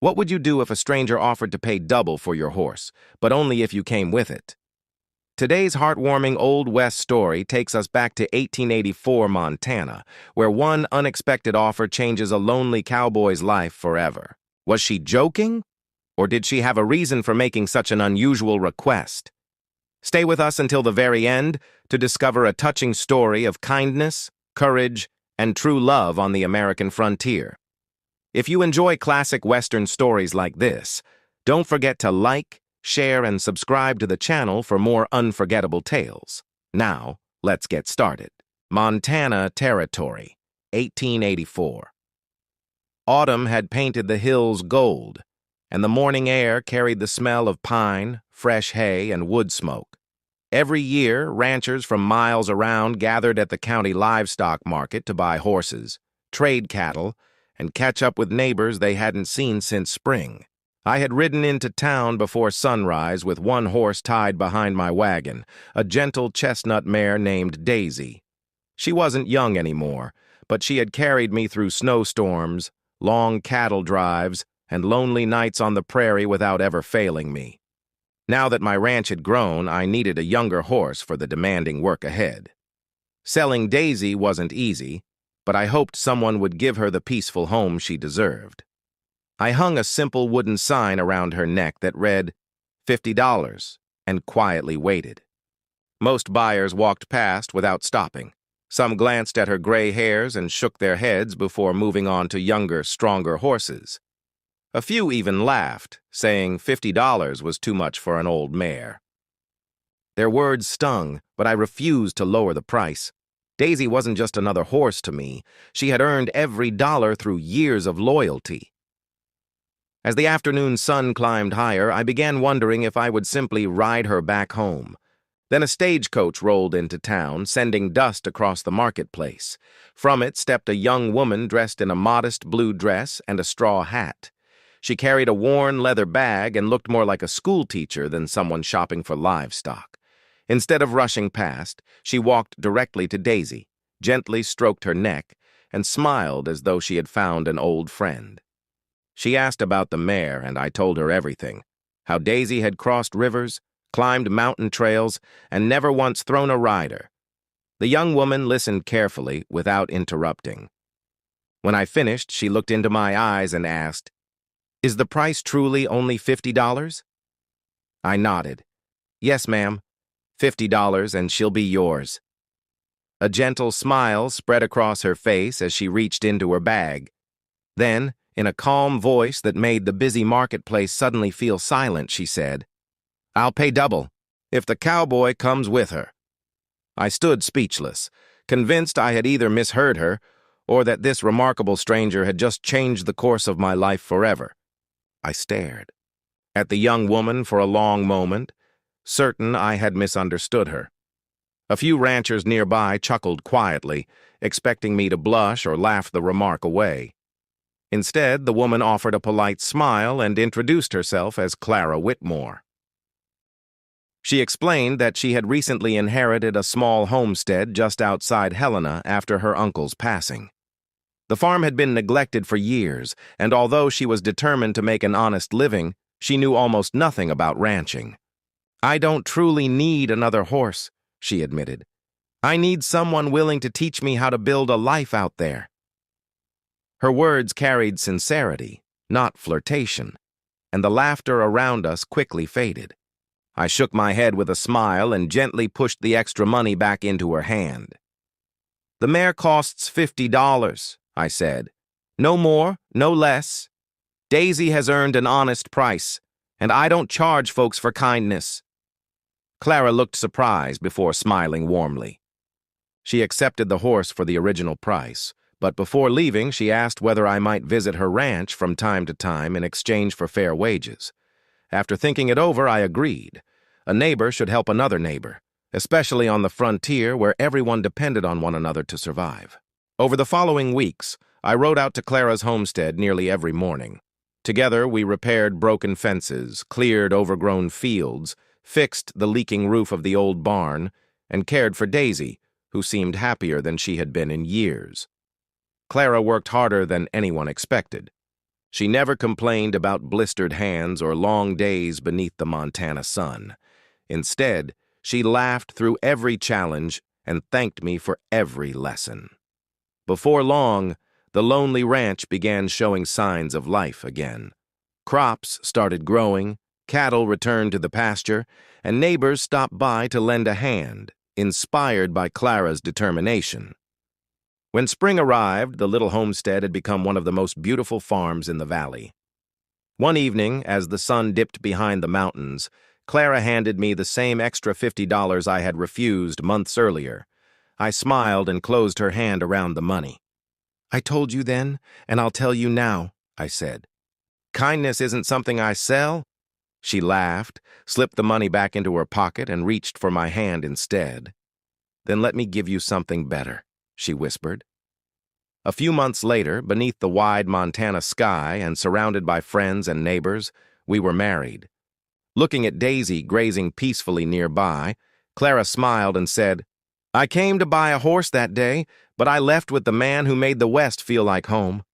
What would you do if a stranger offered to pay double for your horse, but only if you came with it? Today's heartwarming Old West story takes us back to 1884 Montana, where one unexpected offer changes a lonely cowboy's life forever. Was she joking? Or did she have a reason for making such an unusual request? Stay with us until the very end to discover a touching story of kindness, courage, and true love on the American frontier. If you enjoy classic Western stories like this, don't forget to like, share, and subscribe to the channel for more unforgettable tales. Now, let's get started. Montana Territory, 1884. Autumn had painted the hills gold, and the morning air carried the smell of pine, fresh hay, and wood smoke. Every year, ranchers from miles around gathered at the county livestock market to buy horses, trade cattle, and catch up with neighbors they hadn't seen since spring. I had ridden into town before sunrise with one horse tied behind my wagon, a gentle chestnut mare named Daisy. She wasn't young anymore, but she had carried me through snowstorms, long cattle drives, and lonely nights on the prairie without ever failing me. Now that my ranch had grown, I needed a younger horse for the demanding work ahead. Selling Daisy wasn't easy, but I hoped someone would give her the peaceful home she deserved. I hung a simple wooden sign around her neck that read, $50, and quietly waited. Most buyers walked past without stopping. Some glanced at her gray hairs and shook their heads before moving on to younger, stronger horses. A few even laughed, saying $50 was too much for an old mare. Their words stung, but I refused to lower the price. Daisy wasn't just another horse to me. She had earned every dollar through years of loyalty. As the afternoon sun climbed higher, I began wondering if I would simply ride her back home. Then a stagecoach rolled into town, sending dust across the marketplace. From it stepped a young woman dressed in a modest blue dress and a straw hat. She carried a worn leather bag and looked more like a schoolteacher than someone shopping for livestock. Instead of rushing past, she walked directly to Daisy, gently stroked her neck, and smiled as though she had found an old friend. She asked about the mare, and I told her everything. How Daisy had crossed rivers, climbed mountain trails, and never once thrown a rider. The young woman listened carefully, without interrupting. When I finished, she looked into my eyes and asked, "Is the price truly only $50? I nodded. "Yes, ma'am. $50, and she'll be yours." A gentle smile spread across her face as she reached into her bag. Then, in a calm voice that made the busy marketplace suddenly feel silent, she said, "I'll pay double, if the cowboy comes with her." I stood speechless, convinced I had either misheard her or that this remarkable stranger had just changed the course of my life forever. I stared at the young woman for a long moment, certain I had misunderstood her. A few ranchers nearby chuckled quietly, expecting me to blush or laugh the remark away. Instead, the woman offered a polite smile and introduced herself as Clara Whitmore. She explained that she had recently inherited a small homestead just outside Helena after her uncle's passing. The farm had been neglected for years, and although she was determined to make an honest living, she knew almost nothing about ranching. "I don't truly need another horse," she admitted. "I need someone willing to teach me how to build a life out there." Her words carried sincerity, not flirtation, and the laughter around us quickly faded. I shook my head with a smile and gently pushed the extra money back into her hand. "The mare costs $50, I said. "No more, no less. Daisy has earned an honest price, and I don't charge folks for kindness." Clara looked surprised before smiling warmly. She accepted the horse for the original price, but before leaving, she asked whether I might visit her ranch from time to time in exchange for fair wages. After thinking it over, I agreed. A neighbor should help another neighbor, especially on the frontier where everyone depended on one another to survive. Over the following weeks, I rode out to Clara's homestead nearly every morning. Together, we repaired broken fences, cleared overgrown fields, fixed the leaking roof of the old barn, and cared for Daisy, who seemed happier than she had been in years. Clara worked harder than anyone expected. She never complained about blistered hands or long days beneath the Montana sun. Instead, she laughed through every challenge and thanked me for every lesson. Before long, the lonely ranch began showing signs of life again. Crops started growing, cattle returned to the pasture, and neighbors stopped by to lend a hand, inspired by Clara's determination. When spring arrived, the little homestead had become one of the most beautiful farms in the valley. One evening, as the sun dipped behind the mountains, Clara handed me the same extra $50 I had refused months earlier. I smiled and closed her hand around the money. "I told you then, and I'll tell you now," I said. "Kindness isn't something I sell." She laughed, slipped the money back into her pocket, and reached for my hand instead. "Then let me give you something better," she whispered. A few months later, beneath the wide Montana sky and surrounded by friends and neighbors, we were married. Looking at Daisy grazing peacefully nearby, Clara smiled and said, "I came to buy a horse that day, but I left with the man who made the West feel like home."